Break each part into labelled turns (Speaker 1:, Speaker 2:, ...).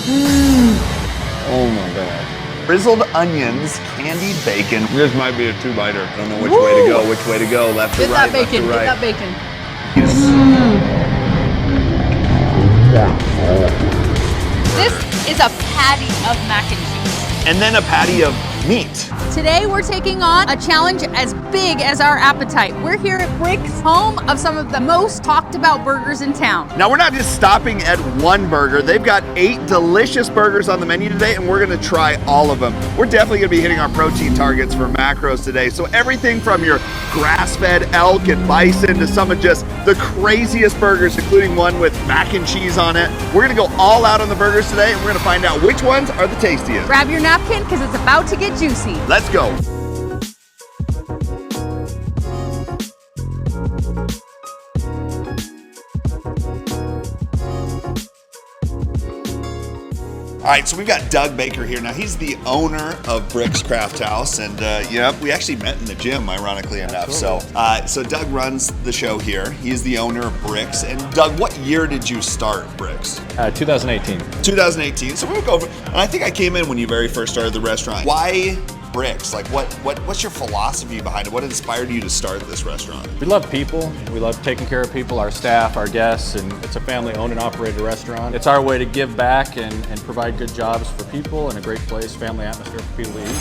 Speaker 1: Oh my God.
Speaker 2: Frizzled onions, candied bacon.
Speaker 1: This might be a two-biter. I don't know which way to go, which way to go, left to right, left to right.
Speaker 3: Get that bacon. This is a patty of mac and cheese.
Speaker 2: And then a patty of meat.
Speaker 3: Today we're taking on a challenge as big as our appetite. We're here at Brixx, home of some of the most talked about burgers in town.
Speaker 2: Now we're not just stopping at one burger. They've got 8 delicious burgers on the menu today, and we're gonna try all of them. We're definitely gonna be hitting our protein targets for macros today. So everything from your grass-fed elk and bison to some of just the craziest burgers, including one with mac and cheese on it. We're gonna go all out on the burgers today, and we're gonna find out which ones are the tastiest.
Speaker 3: Grab your napkin, because it's about to get juicy.
Speaker 2: Let's go. All right, so we've got Doug Baker here. Now, he's the owner of Brixx Crafthouse, and yeah, we actually met in the gym, ironically enough. So Doug runs the show here. He's the owner of Brixx. And Doug, what year did you start Brixx?
Speaker 4: 2018.
Speaker 2: 2018. So we'll go over, and I think I came in when you very first started the restaurant. Why Brixx? Like, what's your philosophy behind it? What inspired you to start this restaurant?
Speaker 4: We love people. We love taking care of people, our staff, our guests, and it's a family-owned and operated restaurant. It's our way to give back and provide good jobs for people and a great place, family atmosphere for people to eat.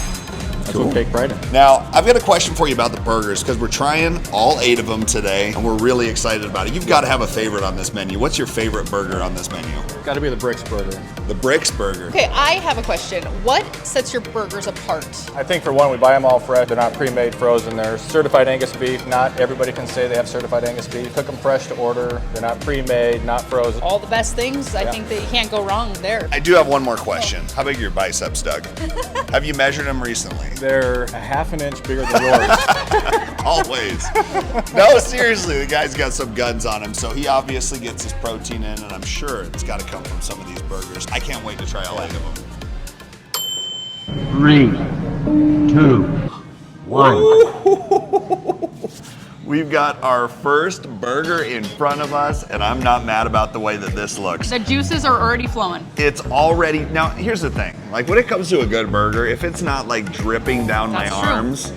Speaker 4: That's what we take pride in.
Speaker 2: Now, I've got a question for you about the burgers, because we're trying all 8 of them today, and we're really excited about it. You've got to have a favorite on this menu. What's your favorite burger on this menu?
Speaker 4: Got to be the Brixx burger.
Speaker 2: The Brixx burger.
Speaker 3: Okay, I have a question. What sets your burgers apart?
Speaker 4: I think for one, we buy them all fresh. They're not pre-made, frozen. They're certified Angus beef. Not everybody can say they have certified Angus beef. Cook them fresh to order. They're not pre-made, not frozen.
Speaker 3: All the best things. I think that you can't go wrong there.
Speaker 2: I do have one more question. How big are your biceps, Doug? Have you measured them recently?
Speaker 4: They're a half an inch bigger than yours.
Speaker 2: Always. No, seriously, the guy's got some guns on him, so he obviously gets his protein in, and I'm sure it's got to come from some of these burgers. I can't wait to try all 8 of them.
Speaker 5: 3, 2, 1.
Speaker 2: We've got our first burger in front of us, and I'm not mad about the way that this looks.
Speaker 3: The juices are already flowing.
Speaker 2: It's already, now here's the thing, like when it comes to a good burger, if it's not like dripping down my arms,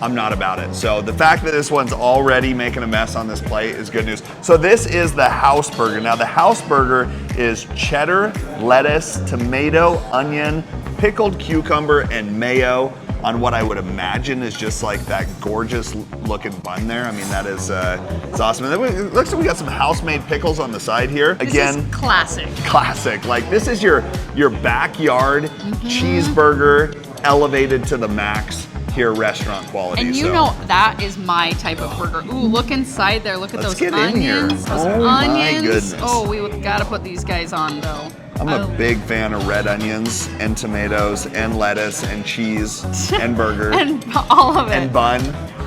Speaker 2: I'm not about it. So the fact that this one's already making a mess on this plate is good news. So this is the house burger. Now the house burger is cheddar, lettuce, tomato, onion, pickled cucumber, and mayo on what I would imagine is just like that gorgeous looking bun there. I mean, that is it's awesome. And then it looks like we got some house-made pickles on the side here. Again,
Speaker 3: this is classic.
Speaker 2: Classic. Like this is your backyard cheeseburger elevated to the max. Here, restaurant quality.
Speaker 3: And you know that is my type of burger. Ooh, look inside there. Look at those
Speaker 2: get
Speaker 3: onions.
Speaker 2: In here.
Speaker 3: Those
Speaker 2: oh
Speaker 3: onions.
Speaker 2: My goodness.
Speaker 3: Oh, we gotta put these guys on though.
Speaker 2: I'm a big fan of red onions and tomatoes and lettuce and cheese and burger
Speaker 3: and all of it.
Speaker 2: And bun.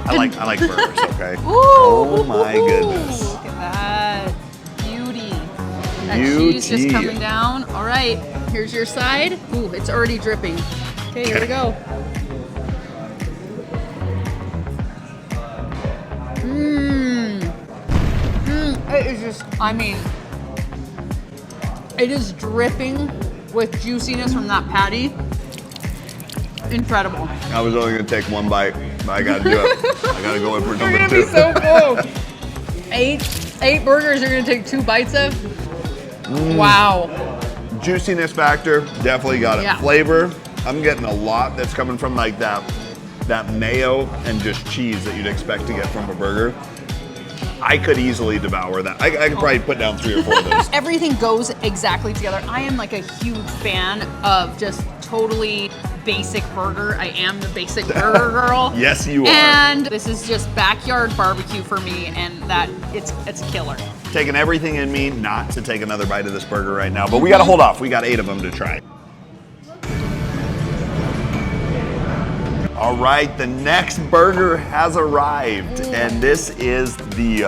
Speaker 2: I like burgers. Okay.
Speaker 3: Ooh,
Speaker 2: oh my goodness.
Speaker 3: Look at that beauty. That cheese just coming down. All right, here's your side. Ooh, it's already dripping. Okay, here we go. It is just, I mean, it is dripping with juiciness from that patty. Incredible.
Speaker 2: I was only gonna take one bite, but I gotta do it. I gotta go in for number 2.
Speaker 3: You're gonna be so full. 8 burgers you're gonna take 2 bites of? Wow.
Speaker 2: Juiciness factor, definitely got it.
Speaker 3: Yeah.
Speaker 2: Flavor, I'm getting a lot that's coming from like that mayo and just cheese that you'd expect to get from a burger. I could easily devour that. I could probably put down 3 or 4 of those.
Speaker 3: Everything goes exactly together. I am like a huge fan of just totally basic burger. I am the basic burger girl.
Speaker 2: Yes, you are.
Speaker 3: And this is just backyard barbecue for me, and that it's a killer.
Speaker 2: Taking everything in me not to take another bite of this burger right now, but we gotta hold off. We got 8 of them to try. All right, the next burger has arrived, and this is the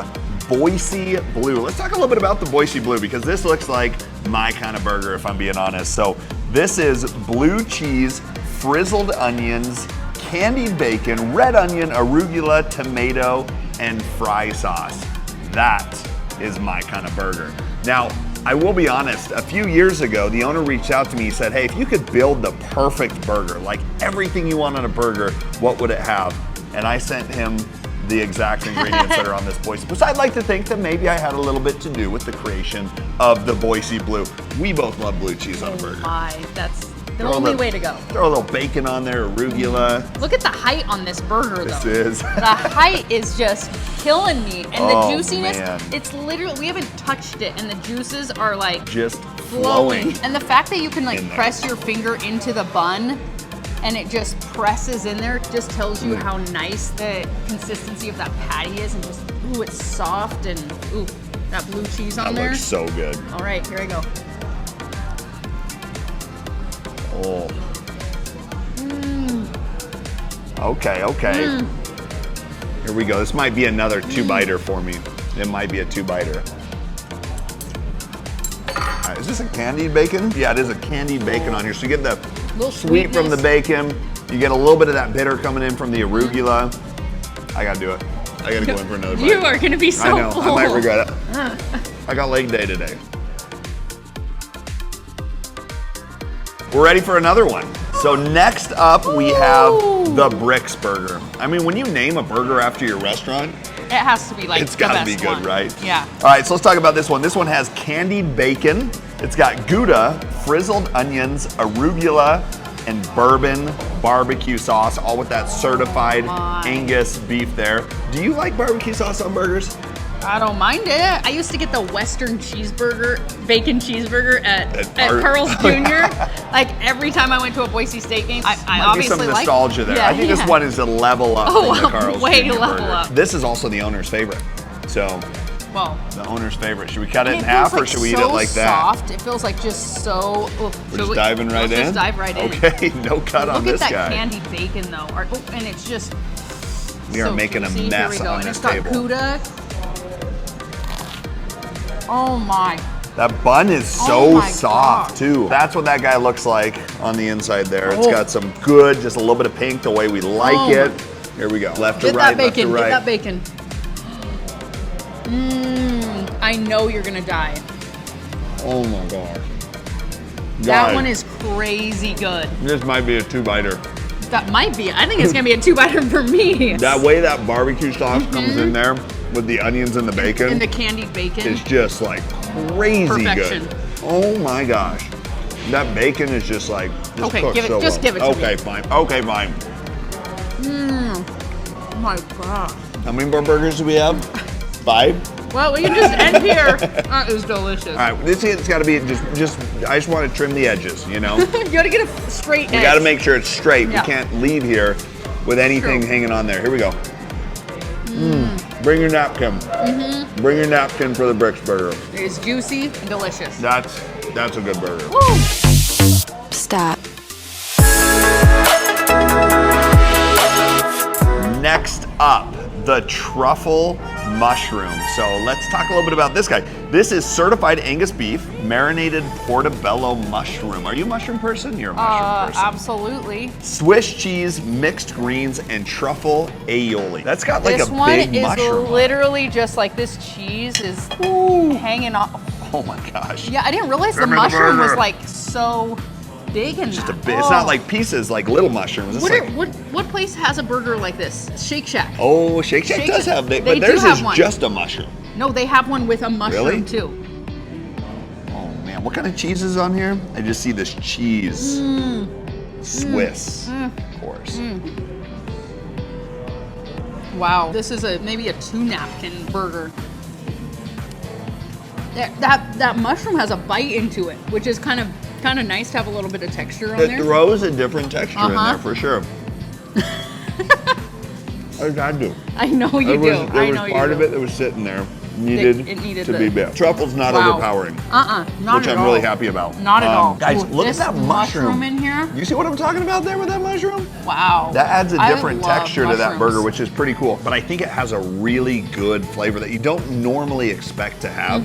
Speaker 2: Boisey Blue. Let's talk a little bit about the Boisey Blue, because this looks like my kind of burger, if I'm being honest. So this is blue cheese, frizzled onions, candied bacon, red onion, arugula, tomato, and fry sauce. That is my kind of burger. Now, I will be honest, a few years ago, the owner reached out to me. He said, hey, if you could build the perfect burger, like everything you want on a burger, what would it have? And I sent him the exact ingredients that are on this boisey, which I'd like to think that maybe I had a little bit to do with the creation of the boisey blue. We both love blue cheese on a burger.
Speaker 3: My, that's the only way to go.
Speaker 2: Throw a little bacon on there, arugula.
Speaker 3: Look at the height on this burger, though.
Speaker 2: This is.
Speaker 3: The height is just killing me. And the juiciness,
Speaker 2: man.
Speaker 3: it's literally, we haven't touched it, and the juices are like
Speaker 2: Just flowing.
Speaker 3: And the fact that you can like press your finger into the bun and it just presses in there just tells you how nice the consistency of that patty is, and just, ooh, it's soft, and ooh, that blue cheese on there.
Speaker 2: That looks so good.
Speaker 3: All right, here I go.
Speaker 2: Oh. Okay, okay. Here we go. This might be another two-biter for me. It might be a two-biter. Is this a candied bacon? Yeah, it is a candied bacon on here. So you get the sweet from the bacon. You get a little bit of that bitter coming in from the arugula. I gotta do it. I gotta go in for another bite.
Speaker 3: You are gonna be so
Speaker 2: I know,
Speaker 3: full.
Speaker 2: I might regret it. I got leg day today. We're ready for another one. So next up, we have the Brixx burger. I mean, when you name a burger after your restaurant,
Speaker 3: it has to be like
Speaker 2: it's gotta be good,
Speaker 3: one.
Speaker 2: right?
Speaker 3: Yeah.
Speaker 2: All right, so let's talk about this one. This one has candied bacon. It's got Gouda, frizzled onions, arugula, and bourbon barbecue sauce, all with that certified Angus beef there. Do you like barbecue sauce on burgers?
Speaker 3: I don't mind it. I used to get the Western cheeseburger, bacon cheeseburger at Carl's Jr. Like every time I went to a Boise State game, I obviously
Speaker 2: some nostalgia there.
Speaker 3: Yeah,
Speaker 2: I think this one is a level up from the Carl's
Speaker 3: way
Speaker 2: Jr.
Speaker 3: level
Speaker 2: burger.
Speaker 3: up.
Speaker 2: This is also the owner's favorite. So,
Speaker 3: well,
Speaker 2: the owner's favorite. Should we cut it in half, or should we eat it like that?
Speaker 3: Soft. It feels like just so.
Speaker 2: We're just diving right in.
Speaker 3: Let's just dive right in.
Speaker 2: Okay, no cut on this guy.
Speaker 3: Look at that candied bacon though, and it's just.
Speaker 2: We are making
Speaker 3: juicy.
Speaker 2: a mess
Speaker 3: Here we go.
Speaker 2: on
Speaker 3: And
Speaker 2: this
Speaker 3: it's got
Speaker 2: table.
Speaker 3: Gouda. Oh my.
Speaker 2: That bun is
Speaker 3: Oh
Speaker 2: so
Speaker 3: my
Speaker 2: soft
Speaker 3: God.
Speaker 2: too. That's what that guy looks like on the inside there. It's got some good, just a little bit of pink, the way we like it. Here we go. Left to
Speaker 3: Get
Speaker 2: right,
Speaker 3: that bacon.
Speaker 2: left to right.
Speaker 3: Get that bacon. I know you're gonna die.
Speaker 2: Oh my God.
Speaker 3: That
Speaker 2: Guys,
Speaker 3: one is crazy good.
Speaker 2: This might be a two-biter.
Speaker 3: That might be. I think it's gonna be a two-biter for me.
Speaker 2: That way that barbecue sauce comes in there with the onions and the bacon.
Speaker 3: And the candied bacon.
Speaker 2: It's just like crazy
Speaker 3: Perfection.
Speaker 2: good. Oh my gosh. That bacon is just like,
Speaker 3: Okay,
Speaker 2: cooked
Speaker 3: give it-
Speaker 2: so
Speaker 3: just
Speaker 2: well.
Speaker 3: give it to me.
Speaker 2: Okay, fine. Okay, fine.
Speaker 3: Oh my God.
Speaker 2: How many more burgers do we have? 5?
Speaker 3: Well, we can just end here. That is delicious.
Speaker 2: All right, this it's got to be just. I just want to trim the edges, you know.
Speaker 3: You gotta get a straight edge.
Speaker 2: We got to make sure it's straight.
Speaker 3: Yeah.
Speaker 2: We can't leave here with anything
Speaker 3: True.
Speaker 2: hanging on there. Here we go. Bring your napkin. Bring your napkin for the Brixx burger.
Speaker 3: It is juicy and delicious.
Speaker 2: That's a good burger.
Speaker 3: Woo!
Speaker 6: Stop.
Speaker 2: Next up, the truffle mushroom. So let's talk a little bit about this guy. This is certified Angus beef, marinated portobello mushroom. Are you a mushroom person? You're a mushroom person.
Speaker 3: Absolutely.
Speaker 2: Swiss cheese, mixed greens, and truffle aioli. That's got like
Speaker 3: This
Speaker 2: a
Speaker 3: one
Speaker 2: big
Speaker 3: is
Speaker 2: mushroom.
Speaker 3: literally just like this cheese is hanging off.
Speaker 2: Oh my gosh.
Speaker 3: Yeah, I didn't realize the
Speaker 2: Give me the
Speaker 3: mushroom was
Speaker 2: burger.
Speaker 3: like so big and
Speaker 2: Just a bit. It's not like pieces, like little mushrooms. It's like,
Speaker 3: what place has a burger like this? Shake Shack.
Speaker 2: oh, Shake Shack
Speaker 3: Shake
Speaker 2: does
Speaker 3: Shack.
Speaker 2: have,
Speaker 3: They
Speaker 2: but
Speaker 3: do
Speaker 2: theirs
Speaker 3: have
Speaker 2: is
Speaker 3: one.
Speaker 2: just a mushroom.
Speaker 3: No, they have one with a mushroom
Speaker 2: Really?
Speaker 3: too.
Speaker 2: Oh man, what kind of cheese is on here? I just see this cheese. Swiss, of course.
Speaker 3: Wow, this is maybe a 2-napkin burger. That mushroom has a bite into it, which is kind of nice to have a little bit of texture on
Speaker 2: It
Speaker 3: there.
Speaker 2: throws a different texture in
Speaker 3: Uh-huh.
Speaker 2: there for sure. I got to.
Speaker 3: I know you do. I know you
Speaker 2: part
Speaker 3: do.
Speaker 2: of it that was sitting there needed,
Speaker 3: it needed
Speaker 2: to
Speaker 3: the-
Speaker 2: be bit. Truffle's not
Speaker 3: Wow.
Speaker 2: overpowering,
Speaker 3: Not
Speaker 2: which
Speaker 3: at
Speaker 2: I'm
Speaker 3: all.
Speaker 2: really happy about.
Speaker 3: Not at all.
Speaker 2: Guys,
Speaker 3: Ooh,
Speaker 2: look at
Speaker 3: this
Speaker 2: that mushroom.
Speaker 3: in here.
Speaker 2: You see what I'm talking about there with that mushroom?
Speaker 3: Wow.
Speaker 2: That adds a
Speaker 3: I
Speaker 2: different
Speaker 3: love
Speaker 2: texture to that
Speaker 3: mushrooms.
Speaker 2: burger, which is pretty cool. But I think it has a really good flavor that you don't normally expect to have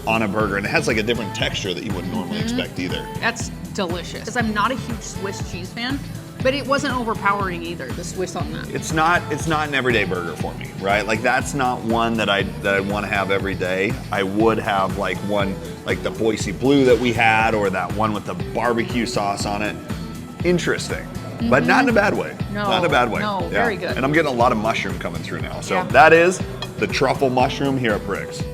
Speaker 2: on a burger. And it has like a different texture that you wouldn't normally expect either.
Speaker 3: That's delicious. Because I'm not a huge Swiss cheese fan, But it wasn't overpowering either, the Swiss on that.
Speaker 2: It's not an everyday burger for me, right? Like that's not one that I want to have every day. I would have like one like the Boise Blue that we had, or that one with the barbecue sauce on it. Interesting, but not in a bad way.
Speaker 3: No,
Speaker 2: not in a bad way.
Speaker 3: no, very good.
Speaker 2: And I'm getting a lot of mushroom coming through now. So that is the truffle mushroom here at Brixx.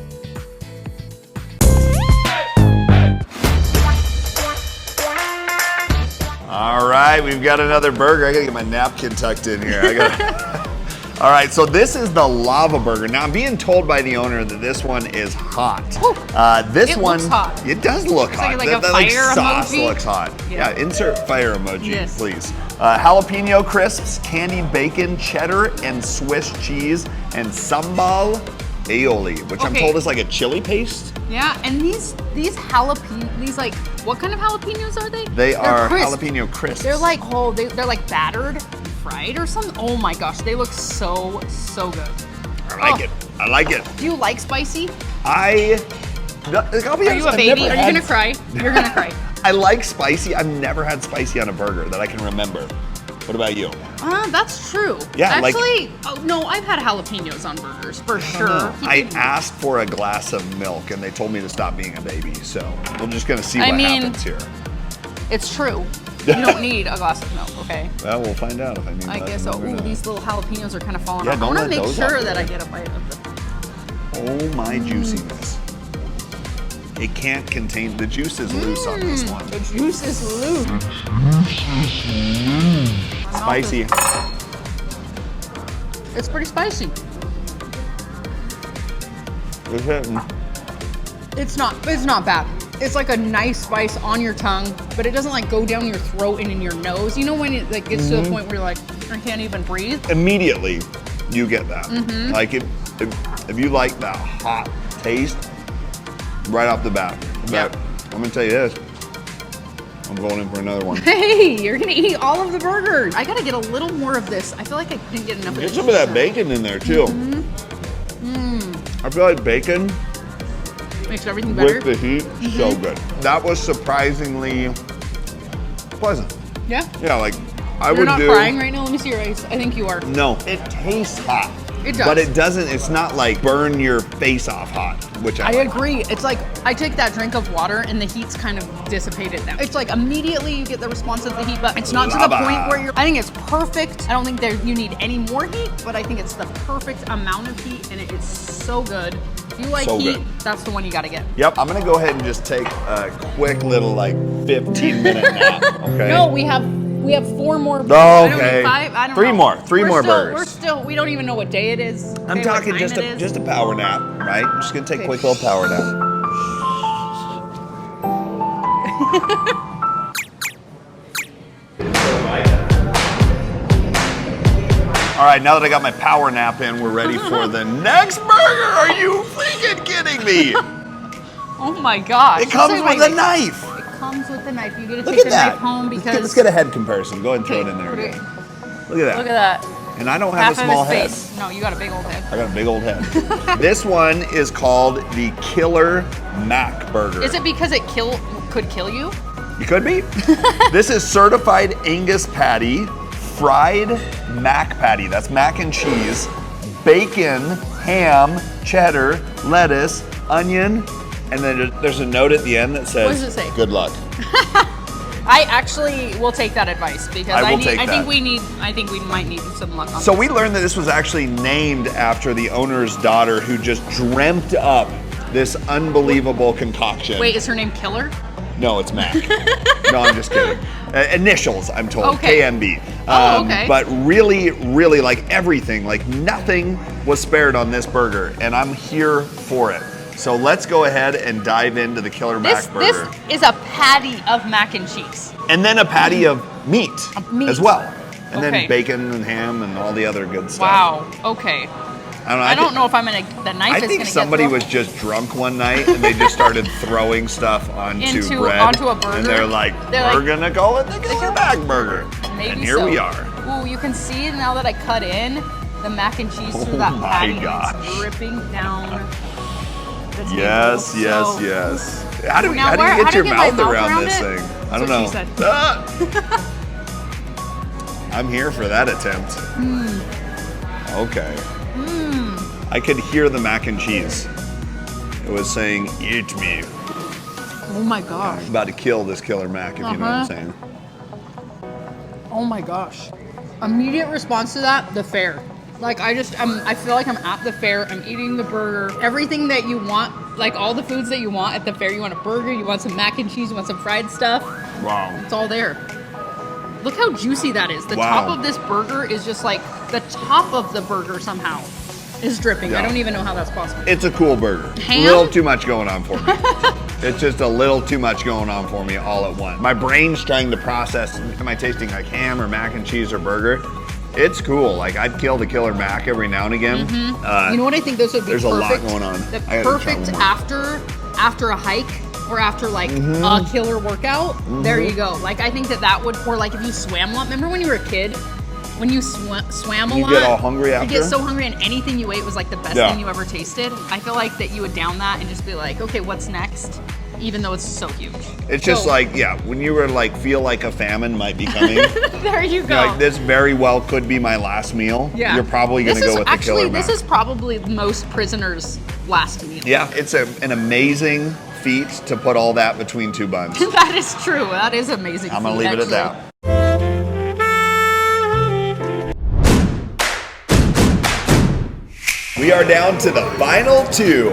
Speaker 2: All right, we've got another burger. I gotta get my napkin tucked in here. All right, so this is the lava burger. Now I'm being told by the owner that this one is hot. This one
Speaker 3: looks hot.
Speaker 2: It does look hot.
Speaker 3: Like a
Speaker 2: that
Speaker 3: fire
Speaker 2: sauce
Speaker 3: emoji?
Speaker 2: looks hot. Yeah, insert fire emoji, please. Jalapeno crisps, candied bacon, cheddar, and Swiss cheese, and sambal aioli, which I'm told is like a chili paste.
Speaker 3: Yeah, and these jalapeno, like, what kind of jalapenos are they?
Speaker 2: They're
Speaker 3: are
Speaker 2: crisp. Jalapeno crisps.
Speaker 3: They're like they're like battered, fried or something. Oh my gosh, they look so good.
Speaker 2: I like it. I like it.
Speaker 3: Do you like spicy?
Speaker 2: I'll be honest,
Speaker 3: Are you a baby? Are you gonna cry? You're gonna cry.
Speaker 2: I like spicy. I've never had spicy on a burger that I can remember. What about you?
Speaker 3: That's true.
Speaker 2: Yeah,
Speaker 3: actually, no, I've had jalapenos on burgers for sure.
Speaker 2: I asked for a glass of milk and they told me to stop being a baby, so we're just gonna see what happens here.
Speaker 3: It's true. You don't need a glass of milk, okay?
Speaker 2: Well, we'll find out if I need.
Speaker 3: I guess so. Ooh, these little jalapenos are kind of falling off. I
Speaker 2: don't
Speaker 3: want to
Speaker 2: let
Speaker 3: make
Speaker 2: those
Speaker 3: sure
Speaker 2: off
Speaker 3: that I
Speaker 2: there.
Speaker 3: get a bite of them.
Speaker 2: Oh my juiciness! It can't contain the juice is loose on this one.
Speaker 3: The juice is loose.
Speaker 2: Spicy.
Speaker 3: It's pretty spicy.
Speaker 2: It's hitting.
Speaker 3: It's not bad. It's like a nice spice on your tongue, but it doesn't like go down your throat and in your nose. You know when it like gets to the point where you're like, I can't even breathe?
Speaker 2: Immediately, you get that. Like if you like that hot taste right off the bat. But I'm gonna tell you this. I'm going in for another one.
Speaker 3: Hey, you're gonna eat all of the burgers. I gotta get a little more of this. I feel like I didn't get enough of
Speaker 2: Get
Speaker 3: this.
Speaker 2: some of that bacon in there too. I feel like bacon
Speaker 3: Makes everything better.
Speaker 2: with the heat, so good. That was surprisingly pleasant.
Speaker 3: Yeah.
Speaker 2: Yeah, like I
Speaker 3: You're
Speaker 2: would
Speaker 3: not
Speaker 2: do.
Speaker 3: crying right now. Let me see your eyes. I think you are.
Speaker 2: No, it tastes hot.
Speaker 3: It does.
Speaker 2: But it doesn't. It's not like burn your face off hot, which I like.
Speaker 3: agree. It's like I take that drink of water and the heat's kind of dissipated now. It's like immediately you get the response of the heat, but it's not to the
Speaker 2: Lava.
Speaker 3: point where you're. I think it's perfect. I don't think you need any more heat, but I think it's the perfect amount of heat, and it is so good. If you like
Speaker 2: So
Speaker 3: heat,
Speaker 2: good.
Speaker 3: that's the one you gotta get.
Speaker 2: Yep, I'm gonna go ahead and just take a quick little like 15-minute nap. Okay.
Speaker 3: No, we have 4 more.
Speaker 2: Oh,
Speaker 3: I don't
Speaker 2: okay.
Speaker 3: need 5. I don't
Speaker 2: Three
Speaker 3: know.
Speaker 2: more. Three
Speaker 3: We're
Speaker 2: more
Speaker 3: still-
Speaker 2: burgers.
Speaker 3: We don't even know what day it is.
Speaker 2: I'm
Speaker 3: what
Speaker 2: talking
Speaker 3: time
Speaker 2: just
Speaker 3: it is.
Speaker 2: just a power nap, right? I'm just gonna take a quick little power nap. All right, now that I got my power nap in, we're ready for the next burger. Are you freaking kidding me?
Speaker 3: Oh my gosh!
Speaker 2: It comes with a knife.
Speaker 3: It comes with the knife. You gotta
Speaker 2: Look
Speaker 3: take
Speaker 2: at
Speaker 3: the
Speaker 2: that.
Speaker 3: knife home because.
Speaker 2: Let's get a head comparison. Go ahead and throw it in there
Speaker 3: put it-
Speaker 2: again. Look at that.
Speaker 3: Look at that.
Speaker 2: And I don't
Speaker 3: Half
Speaker 2: have a small
Speaker 3: of his
Speaker 2: head.
Speaker 3: face. No, you got a big old head.
Speaker 2: I got a big old head. This one is called the Killer Mac Burger.
Speaker 3: Is it because it could kill you?
Speaker 2: You could be. This is certified Angus patty, fried mac patty. That's mac and cheese, bacon, ham, cheddar, lettuce, onion, and then there's a note at the end that says,
Speaker 3: What does it say?
Speaker 2: good luck.
Speaker 3: I actually will take that advice because I
Speaker 2: take
Speaker 3: think
Speaker 2: that.
Speaker 3: we might need some luck on
Speaker 2: So
Speaker 3: this.
Speaker 2: we learned that this was actually named after the owner's daughter who just dreamt up this unbelievable concoction.
Speaker 3: Wait, is her name Killer?
Speaker 2: No, it's Mac. No, I'm just kidding. Initials, I'm told.
Speaker 3: Okay.
Speaker 2: KMB.
Speaker 3: Oh, okay.
Speaker 2: But really, really, like everything, like nothing was spared on this burger, and I'm here for it. So let's go ahead and dive into the Killer Mac burger.
Speaker 3: This is a patty of mac and cheese.
Speaker 2: And then a patty of meat,
Speaker 3: meat.
Speaker 2: as well. And
Speaker 3: Okay.
Speaker 2: then bacon and ham and all the other good stuff.
Speaker 3: Wow. Okay.
Speaker 2: I
Speaker 3: don't know if I'm gonna. The knife
Speaker 2: I
Speaker 3: is gonna
Speaker 2: think
Speaker 3: get
Speaker 2: somebody
Speaker 3: thrown.
Speaker 2: was just drunk one night and they just started throwing stuff onto bread.
Speaker 3: Onto a burger.
Speaker 2: And they're like, we're gonna call it the Killer Mac burger.
Speaker 3: Maybe
Speaker 2: and here
Speaker 3: so.
Speaker 2: we are.
Speaker 3: Ooh, you can see now that I cut in the mac and cheese through
Speaker 2: Oh
Speaker 3: that
Speaker 2: my
Speaker 3: patty.
Speaker 2: gosh.
Speaker 3: It's dripping down the table.
Speaker 2: Yes,
Speaker 3: So-
Speaker 2: yes. How do you
Speaker 3: Now
Speaker 2: get your
Speaker 3: my
Speaker 2: mouth around
Speaker 3: it?
Speaker 2: this thing? I don't
Speaker 3: That's
Speaker 2: know.
Speaker 3: what she said.
Speaker 2: Ah! I'm here for that attempt. Okay. I could hear the mac and cheese. It was saying, eat me.
Speaker 3: Oh my gosh.
Speaker 2: I'm about to kill this killer mac, if you know what I'm saying.
Speaker 3: Oh my gosh. Immediate response to that, the fair. Like I feel like I'm at the fair, I'm eating the burger. Everything that you want, like all the foods that you want at the fair. You want a burger, you want some mac and cheese, you want some fried stuff.
Speaker 2: Wow.
Speaker 3: It's all there. Look how juicy that is. The
Speaker 2: Wow.
Speaker 3: top of this burger is just like, the top of the burger somehow is dripping.
Speaker 2: Yeah.
Speaker 3: I don't even know how that's possible.
Speaker 2: It's a cool burger.
Speaker 3: Ham?
Speaker 2: A little too much going on for me. It's just a little too much going on for me all at once. My brain's trying to process, am I tasting like ham or mac and cheese or burger? It's cool. Like I'd kill the killer mac every now and again.
Speaker 3: You know what I think this would be
Speaker 2: there's
Speaker 3: perfect?
Speaker 2: a lot going on.
Speaker 3: The
Speaker 2: I gotta try
Speaker 3: perfect
Speaker 2: one more.
Speaker 3: after a hike or after like a killer workout. There you go. Like I think that would, or like if you swam a lot. Remember when you were a kid? When you swam a lot,
Speaker 2: You get all hungry after?
Speaker 3: You get so hungry, and anything you ate was like the best
Speaker 2: Yeah.
Speaker 3: thing you ever tasted. I feel like that you would down that and just be like, okay, what's next? Even though it's so huge.
Speaker 2: It's just
Speaker 3: So-
Speaker 2: like, yeah, when you were like, feel like a famine might be coming.
Speaker 3: There you go.
Speaker 2: Like this very well could be my last meal.
Speaker 3: Yeah.
Speaker 2: You're probably gonna
Speaker 3: This is
Speaker 2: go with the killer mac.
Speaker 3: This is probably most prisoners' last meal.
Speaker 2: Yeah, it's an amazing feat to put all that between two buns.
Speaker 3: That is true. That is amazing.
Speaker 2: I'm gonna
Speaker 3: feat,
Speaker 2: leave it at
Speaker 3: actually.
Speaker 2: that. We are down to the final two,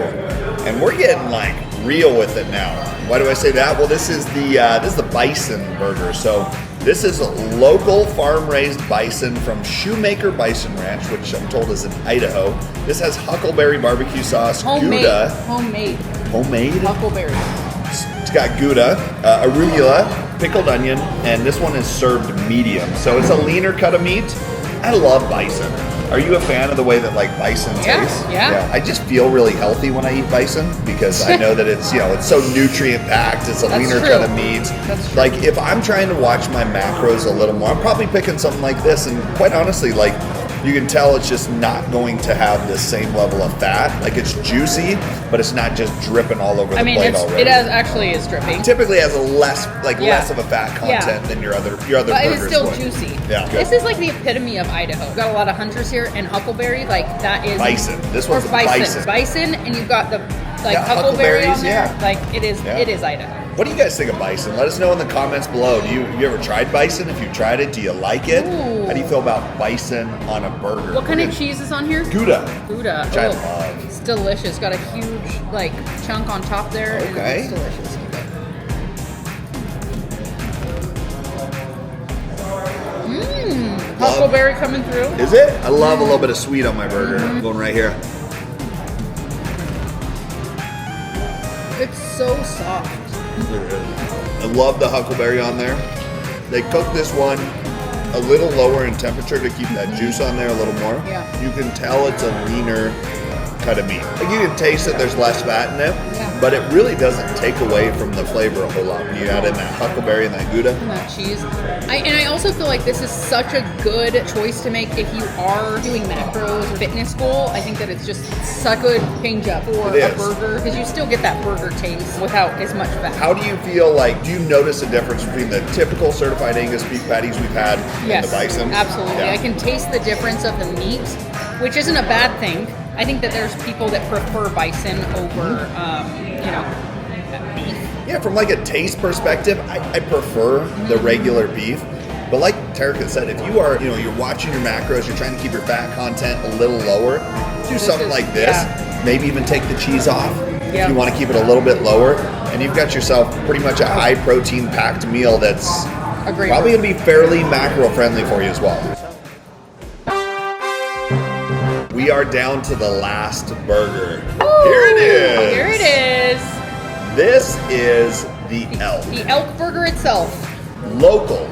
Speaker 2: and we're getting like real with it now. Why do I say that? Well, this is the bison burger. So this is local farm-raised bison from Shoemaker Bison Ranch, which I'm told is in Idaho. This has huckleberry barbecue sauce, Gouda,
Speaker 3: Homemade.
Speaker 2: homemade.
Speaker 3: Huckleberry.
Speaker 2: It's got Gouda, arugula, pickled onion, and this one is served medium. So it's a leaner cut of meat. I love bison. Are you a fan of the way that like bison tastes?
Speaker 3: Yeah.
Speaker 2: I just feel really healthy when I eat bison because I know that it's, it's so nutrient packed. It's a
Speaker 3: That's
Speaker 2: leaner
Speaker 3: true.
Speaker 2: cut of meat.
Speaker 3: That's true.
Speaker 2: Like if I'm trying to watch my macros a little more, I'm probably picking something like this. And quite honestly, like you can tell it's just not going to have the same level of fat. Like it's juicy, but it's not just dripping all over the plate already.
Speaker 3: it actually is dripping.
Speaker 2: Typically has a less of a fat content
Speaker 3: Yeah.
Speaker 2: than your other
Speaker 3: But
Speaker 2: burgers
Speaker 3: it's still
Speaker 2: would.
Speaker 3: juicy.
Speaker 2: Yeah.
Speaker 3: This is like the epitome of Idaho. We've got a lot of hunters here, and huckleberry, like that is
Speaker 2: Bison. This
Speaker 3: or
Speaker 2: one's bison.
Speaker 3: Bison, and you've got the like
Speaker 2: Yeah,
Speaker 3: huckleberry on
Speaker 2: huckleberries,
Speaker 3: there.
Speaker 2: yeah.
Speaker 3: Like it is
Speaker 2: Yeah.
Speaker 3: Idaho.
Speaker 2: What do you guys think of bison? Let us know in the comments below. Do you ever tried bison? If you tried it, do you like it?
Speaker 3: Ooh.
Speaker 2: How do you feel about bison on a burger?
Speaker 3: What kind of cheese is on here?
Speaker 2: Gouda.
Speaker 3: Gouda.
Speaker 2: Which I love.
Speaker 3: It's delicious. Got a huge like chunk on top there. and
Speaker 2: Okay.
Speaker 3: it's delicious. Huckleberry coming through.
Speaker 2: Is it? I love a little bit of sweet on my burger. Going right here.
Speaker 3: It's so soft.
Speaker 2: I love the huckleberry on there. They cook this one a little lower in temperature to keep that juice on there a little more.
Speaker 3: Yeah.
Speaker 2: You can tell it's a leaner cut of meat. Like you can taste that there's less fat in it,
Speaker 3: Yeah.
Speaker 2: but it really doesn't take away from the flavor a whole lot when you add in that huckleberry and that Gouda.
Speaker 3: And that cheese. I also feel like this is such a good choice to make if you are doing macros or fitness goal. I think that it's just such a good change up for
Speaker 2: It
Speaker 3: a
Speaker 2: is.
Speaker 3: burger because you still get that burger taste without as much fat.
Speaker 2: How do you feel like, do you notice a difference between the typical certified Angus beef patties we've had and the bison?
Speaker 3: Absolutely.
Speaker 2: Yeah.
Speaker 3: I can taste the difference of the meat, which isn't a bad thing. I think that there's people that prefer bison over, beef.
Speaker 2: Yeah, from like a taste perspective, I prefer the regular beef. But like Tarek said, if you are, you're watching your macros, you're trying to keep your fat content a little lower, do something
Speaker 3: is-
Speaker 2: like this.
Speaker 3: yeah.
Speaker 2: Maybe even take the cheese off
Speaker 3: Yeah.
Speaker 2: if you want to keep it a little bit lower. And you've got yourself pretty much a high protein packed meal that's
Speaker 3: A great
Speaker 2: probably going to be fairly macro friendly for you as well. We are down to the last burger. Here it is.
Speaker 3: Here it is.
Speaker 2: This is the elk.
Speaker 3: The elk burger itself.
Speaker 2: Local,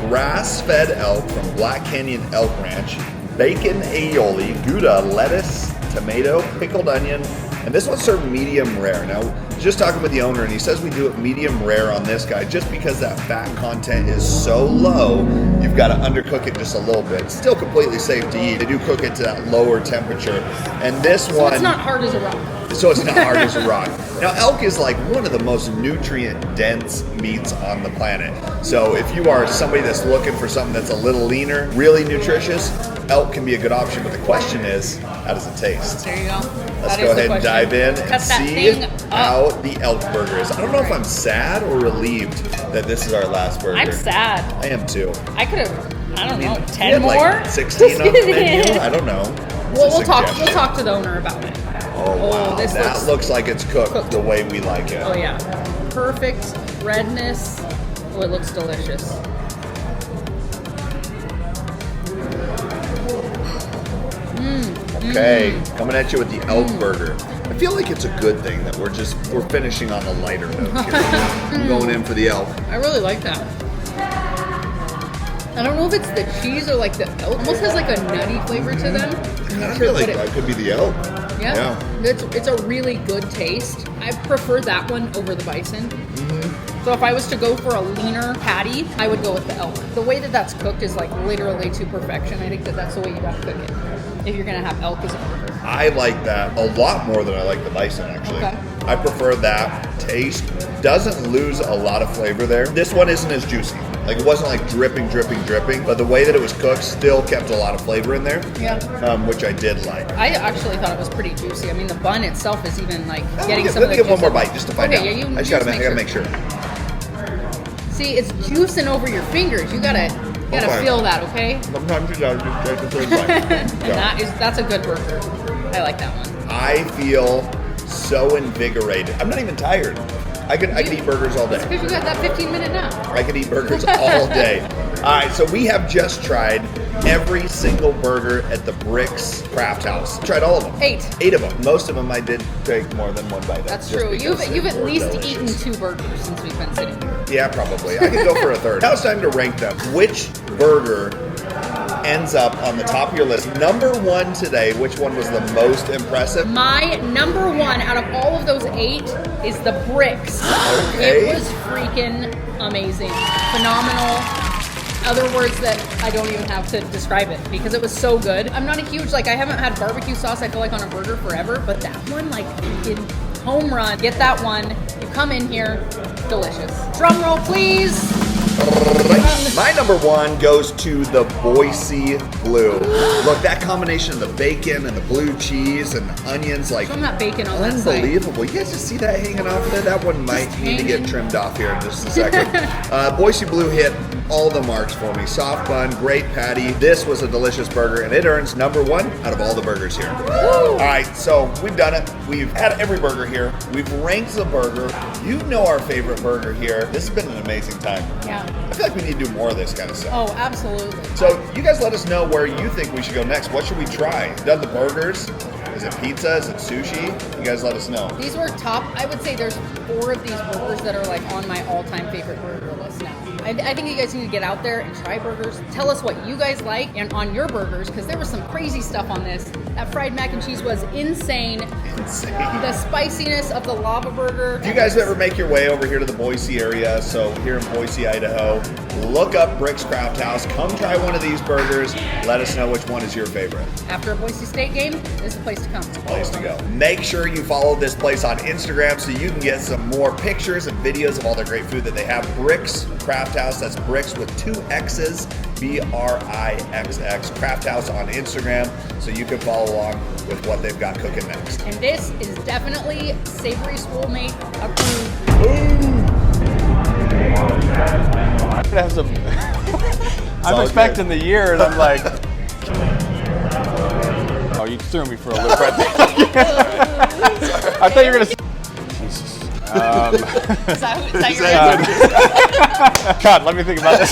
Speaker 2: grass-fed elk from Black Canyon Elk Ranch, bacon aioli, Gouda, lettuce, tomato, pickled onion, And this one's served medium rare. Now, just talking with the owner, and he says we do it medium rare on this guy just because that fat content is so low, you've got to undercook it just a little bit. It's still completely safe to eat. They do cook it to that lower temperature. And this one...
Speaker 3: it's not hard as a rock.
Speaker 2: So it's not hard as a rock. Now, elk is like one of the most nutrient-dense meats on the planet. So if you are somebody that's looking for something that's a little leaner, really nutritious, elk can be a good option. But the question is, how does it taste?
Speaker 3: There you go.
Speaker 2: Let's go ahead and dive in and see how the elk burger is. I don't know if I'm sad or relieved that this is our last burger.
Speaker 3: I'm sad.
Speaker 2: I am too.
Speaker 3: I could have, I don't know, 10
Speaker 2: We had
Speaker 3: more?
Speaker 2: like 16 on the menu? I don't know.
Speaker 3: Well, we'll talk to the owner about it.
Speaker 2: Oh, wow. That looks like it's cooked the way we like it.
Speaker 3: Oh, yeah. Perfect redness. Oh, it looks delicious.
Speaker 2: Okay, coming at you with the elk burger. I feel like it's a good thing that we're finishing on a lighter note here. I'm going in for the elk.
Speaker 3: I really like that. I don't know if it's the cheese or like the elk. Almost has like a nutty flavor to them.
Speaker 2: I feel like that could be the elk.
Speaker 3: Yeah. It's a really good taste. I prefer that one over the bison. So if I was to go for a leaner patty, I would go with the elk. The way that that's cooked is like literally to perfection. I think that that's the way you gotta cook it if you're gonna have elk as a burger.
Speaker 2: I like that a lot more than I like the bison, actually.
Speaker 3: Okay.
Speaker 2: I prefer that taste. Doesn't lose a lot of flavor there. This one isn't as juicy. Like, it wasn't like dripping, but the way that it was cooked still kept a lot of flavor in there.
Speaker 3: Yeah.
Speaker 2: Which I did like.
Speaker 3: I actually thought it was pretty juicy. I mean, the bun itself is even like getting some
Speaker 2: Let me
Speaker 3: of the
Speaker 2: get one
Speaker 3: juice
Speaker 2: more
Speaker 3: in.
Speaker 2: bite just to find out.
Speaker 3: Okay, yeah,
Speaker 2: I gotta make sure.
Speaker 3: See, it's juicing over your fingers. You gotta
Speaker 2: Okay.
Speaker 3: feel that, okay?
Speaker 2: Sometimes you gotta just take the third bite.
Speaker 3: And that's a good burger. I like that one.
Speaker 2: I feel so invigorated. I'm not even tired. I could eat burgers all day.
Speaker 3: It's because you got that 15-minute nap.
Speaker 2: I could eat burgers all day. All right, so we have just tried every single burger at the Brixx Crafthouse. Tried all of them. 8 of them. Most of them I did take more than one bite of.
Speaker 3: That's
Speaker 2: just
Speaker 3: true.
Speaker 2: because
Speaker 3: You've
Speaker 2: they
Speaker 3: at
Speaker 2: were
Speaker 3: least
Speaker 2: delicious.
Speaker 3: eaten 2 burgers since we've been sitting here.
Speaker 2: Yeah, probably. I could go for a third. Now it's time to rank them. Which burger ends up on the top of your list? Number 1 today, which one was the most impressive?
Speaker 3: My number 1 out of all of those 8 is the Brixx.
Speaker 2: Okay.
Speaker 3: It was freaking amazing. Phenomenal. Other words that I don't even have to describe it because it was so good. I'm not a huge, like, I haven't had barbecue sauce, I feel like, on a burger forever, but that one, like, freaking home run. Get that one. You come in here, delicious. Drum roll, please.
Speaker 2: My number 1 goes to the Boisey Blue. Look, that combination of the bacon and the blue cheese and the onions, like,
Speaker 3: Show 'em that bacon on that side.
Speaker 2: unbelievable. You guys just see that hanging off there? That one might need to get trimmed off here in just a second. Boisey Blue hit all the marks for me. Soft bun, great patty. This was a delicious burger, and it earns number 1 out of all the burgers here. All right, so we've done it. We've had every burger here. We've ranked the burger. You know our favorite burger here. This has been an amazing time.
Speaker 3: Yeah.
Speaker 2: I feel like we need to do more of this kind of stuff.
Speaker 3: Oh, absolutely.
Speaker 2: So you guys let us know where you think we should go next. What should we try? Done the burgers? Is it pizza? Is it sushi? You guys let us know.
Speaker 3: These were top. I would say there's 4 of these burgers that are like on my all-time favorite burger list now. I think you guys need to get out there and try burgers. Tell us what you guys like and on your burgers, because there was some crazy stuff on this. That fried mac and cheese was insane. The spiciness of the lava burger.
Speaker 2: If you guys ever make your way over here to the Boise area, so here in Boise, Idaho, look up Brixx Crafthouse. Come try one of these burgers. Let us know which one is your favorite.
Speaker 3: After a Boise State game, this is the place to come.
Speaker 2: Place to go. Make sure you follow this place on Instagram so you can get some more pictures and videos of all the great food that they have. Brixx Crafthouse, that's Brixx with 2 X's, Brixx, Crafthouse on Instagram, so you can follow along with what they've got cooking next.
Speaker 3: And this is definitely Savory SwoleMate approved.
Speaker 4: I'm expecting the year, and I'm like, oh, you threw me for a loop right there. I thought you were gonna. Jesus.
Speaker 3: Is that your answer?
Speaker 4: God, let me think about this.